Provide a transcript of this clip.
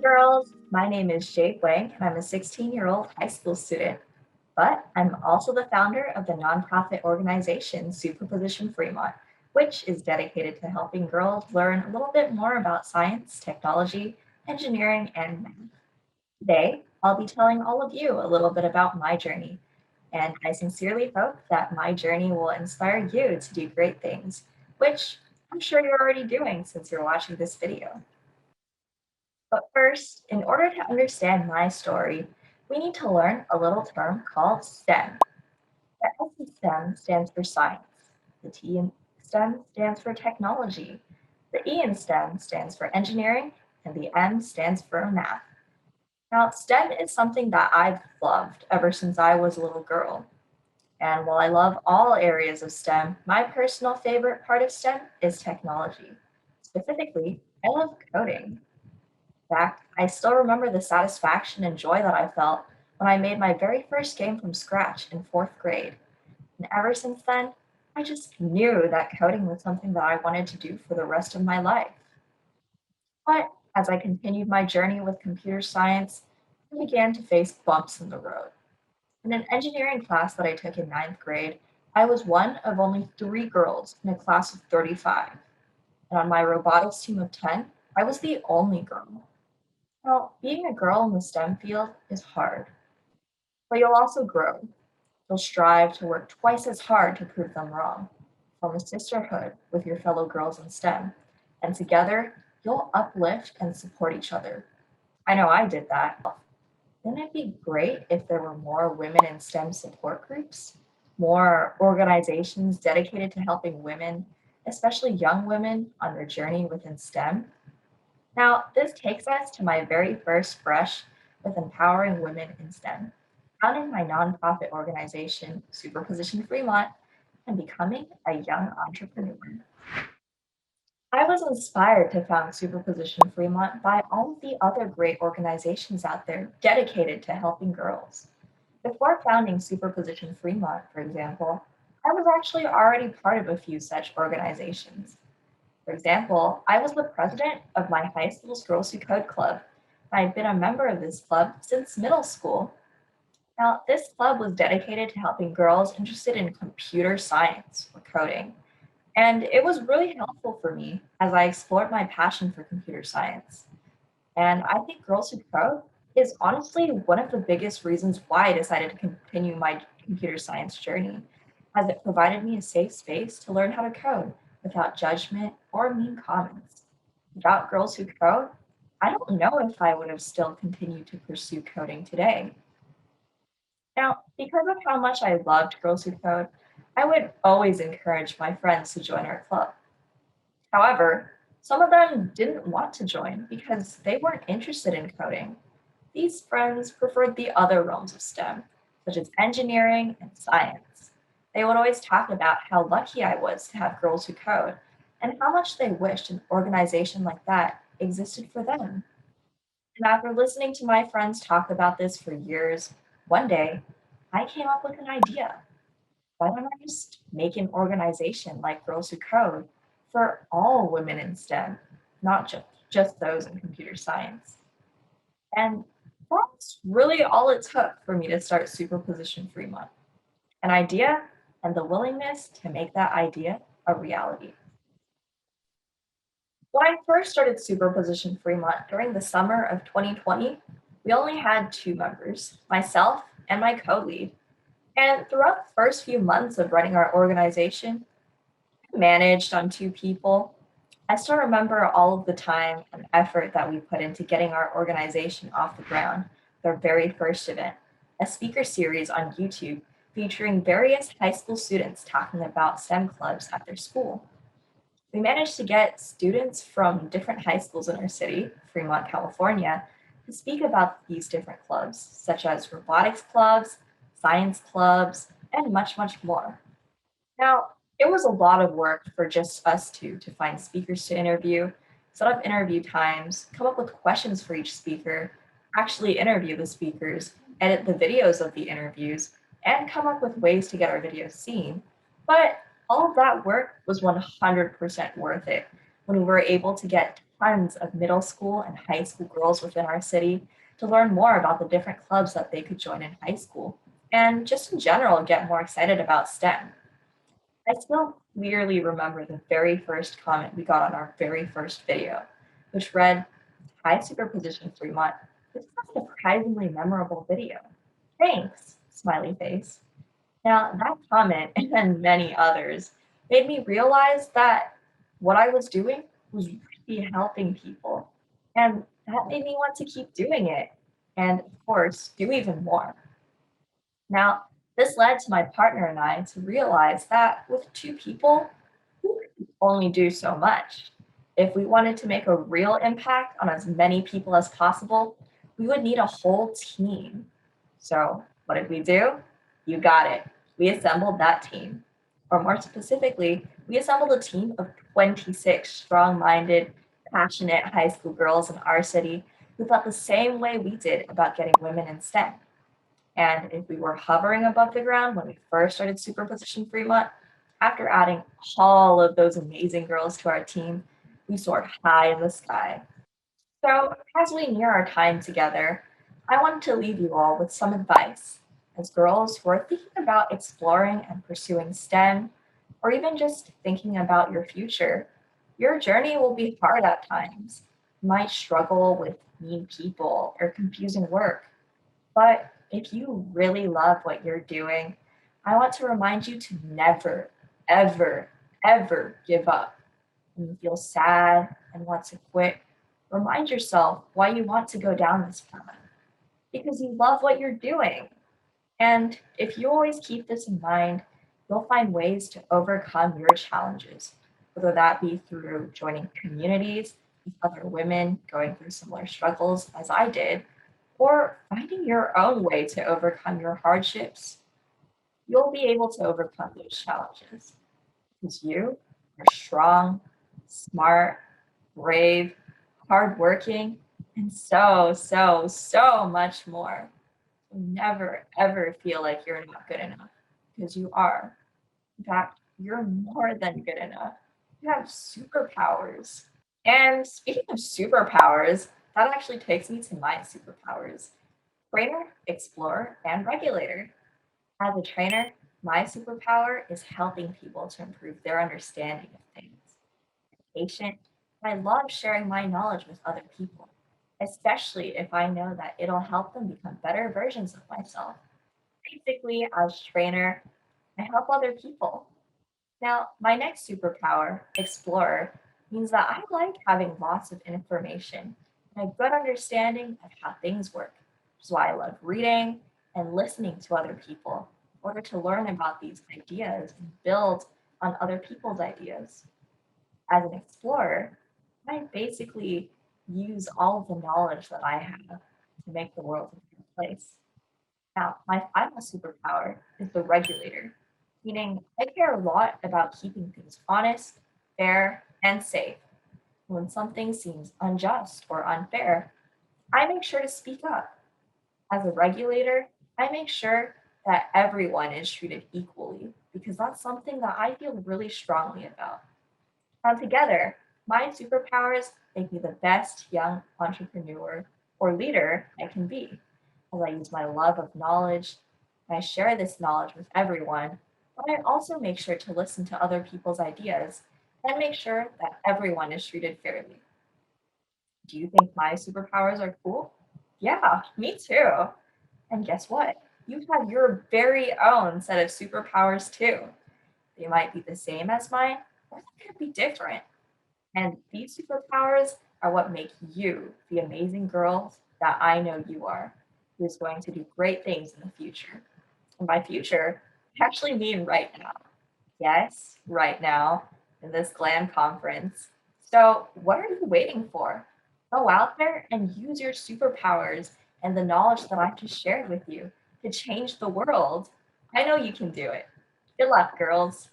girls, my name is Jade Wang and I'm a 16-year-old high school student, but I'm also the founder of the nonprofit organization Superposition Fremont, which is dedicated to helping girls learn a little bit more about science, technology, engineering, and math. Today, I'll be telling all of you a little bit about my journey, and I sincerely hope that my journey will inspire you to do great things, which I'm sure you're already doing since you're watching this video. But first, in order to understand my story, we need to learn a little term called STEM. The S in STEM stands for science, the T in STEM stands for technology, the E in STEM stands for engineering, and the M stands for math. Now, STEM is something that I've loved ever since I was a little girl. And while I love all areas of STEM, my personal favorite part of STEM is technology. Specifically, I love coding. Fact, I still remember the satisfaction and joy that I felt when I made my very first game from scratch in fourth grade. And ever since then, I just knew that coding was something that I wanted to do for the rest of my life. But as I continued my journey with computer science, I began to face bumps in the road. In an engineering class that I took in ninth grade, I was one of only three girls in a class of 35. And on my robotics team of 10, I was the only girl. Now, being a girl in the STEM field is hard, but you'll also grow. You'll strive to work twice as hard to prove them wrong. Form a sisterhood with your fellow girls in STEM, and together you'll uplift and support each other. I know I did that. Wouldn't it be great if there were more women in STEM support groups? More organizations dedicated to helping women, especially young women, on their journey within STEM? Now, this takes us to my very first brush with empowering women in STEM, founding my nonprofit organization, Superposition Fremont, and becoming a young entrepreneur. I was inspired to found Superposition Fremont by all of the other great organizations out there dedicated to helping girls. Before founding Superposition Fremont, for example, I was actually already part of a few such organizations. For example, I was the president of my high school's Girls Who Code Club. I had been a member of this club since middle school. Now, this club was dedicated to helping girls interested in computer science or coding. And it was really helpful for me as I explored my passion for computer science. And I think Girls Who Code is honestly one of the biggest reasons why I decided to continue my computer science journey, as it provided me a safe space to learn how to code without judgment or mean comments. Without Girls Who Code, I don't know if I would have still continued to pursue coding today. Now, because of how much I loved Girls Who Code, I would always encourage my friends to join our club. However, some of them didn't want to join because they weren't interested in coding. These friends preferred the other realms of STEM, such as engineering and science. They would always talk about how lucky I was to have Girls Who Code and how much they wished an organization like that existed for them. And after listening to my friends talk about this for years, one day I came up with an idea. Why don't I just make an organization like Girls Who Code for all women in STEM, not just those in computer science? And that's really all it took for me to start Superposition Fremont, an idea and the willingness to make that idea a reality. When I first started Superposition Fremont during the summer of 2020, we only had two members, myself and my co-lead. And throughout the first few months of running our organization, I managed on two people. I still remember all of the time and effort that we put into getting our organization off the ground with our very first event, a speaker series on YouTube featuring various high school students talking about STEM clubs at their school. We managed to get students from different high schools in our city, Fremont, California, to speak about these different clubs, such as robotics clubs, science clubs, and much, much more. Now, it was a lot of work for just us two to find speakers to interview, set up interview times, come up with questions for each speaker, actually interview the speakers, edit the videos of the interviews, and come up with ways to get our videos seen. But all of that work was 100% worth it when we were able to get tons of middle school and high school girls within our city to learn more about the different clubs that they could join in high school and just in general get more excited about STEM. I still clearly remember the very first comment we got on our very first video, which read, "Hi, Superposition Fremont. This is a surprisingly memorable video. Thanks," smiley face. Now, that comment and many others made me realize that what I was doing was really helping people. And that made me want to keep doing it. And of course, do even more. Now, this led to my partner and I to realize that with two people, we could only do so much. If we wanted to make a real impact on as many people as possible, we would need a whole team. So, what did we do? You got it. We assembled that team. Or more specifically, we assembled a team of 26 strong minded, passionate high school girls in our city who felt the same way we did about getting women in STEM. And if we were hovering above the ground when we first started Superposition Fremont, after adding all of those amazing girls to our team, we soared high in the sky. So, as we near our time together, I wanted to leave you all with some advice. As girls who are thinking about exploring and pursuing STEM, or even just thinking about your future, your journey will be hard at times. You might struggle with mean people or confusing work, but if you really love what you're doing, I want to remind you to never, ever, ever give up. When you feel sad and want to quit, remind yourself why you want to go down this path. Because you love what you're doing. And if you always keep this in mind, you'll find ways to overcome your challenges, whether that be through joining communities with other women going through similar struggles as I did, or finding your own way to overcome your hardships. You'll be able to overcome those challenges because you are strong, smart, brave, hardworking, and so, so, so much more. Never, ever feel like you're not good enough because you are. In fact, you're more than good enough. You have superpowers. And speaking of superpowers, that actually takes me to my superpowers: trainer, explorer, and regulator. As a trainer, my superpower is helping people to improve their understanding of things. Patient, I love sharing my knowledge with other people, especially if I know that it'll help them become better versions of myself. Basically, as trainer, I help other people. Now, my next superpower, explorer, means that I like having lots of information and a good understanding of how things work, which is why I love reading and listening to other people in order to learn about these ideas and build on other people's ideas. As an explorer, I basically use all of the knowledge that I have to make the world a better place. Now, my final superpower is the regulator, meaning I care a lot about keeping things honest, fair, and safe. When something seems unjust or unfair, I make sure to speak up. As a regulator, I make sure that everyone is treated equally because that's something that I feel really strongly about. Now, together, my superpowers make me the best young entrepreneur or leader I can be, as I use my love of knowledge. I share this knowledge with everyone, but I also make sure to listen to other people's ideas and make sure that everyone is treated fairly. Do you think my superpowers are cool? Yeah, me too. And guess what? You have your very own set of superpowers too. They might be the same as mine, or they could be different. And these superpowers are what make you the amazing girl that I know you are, who is going to do great things in the future. And by future, I actually mean right now. Yes, right now, in this GLAM conference. So, what are you waiting for? Go out there and use your superpowers and the knowledge that I've just shared with you to change the world. I know you can do it. Good luck, girls.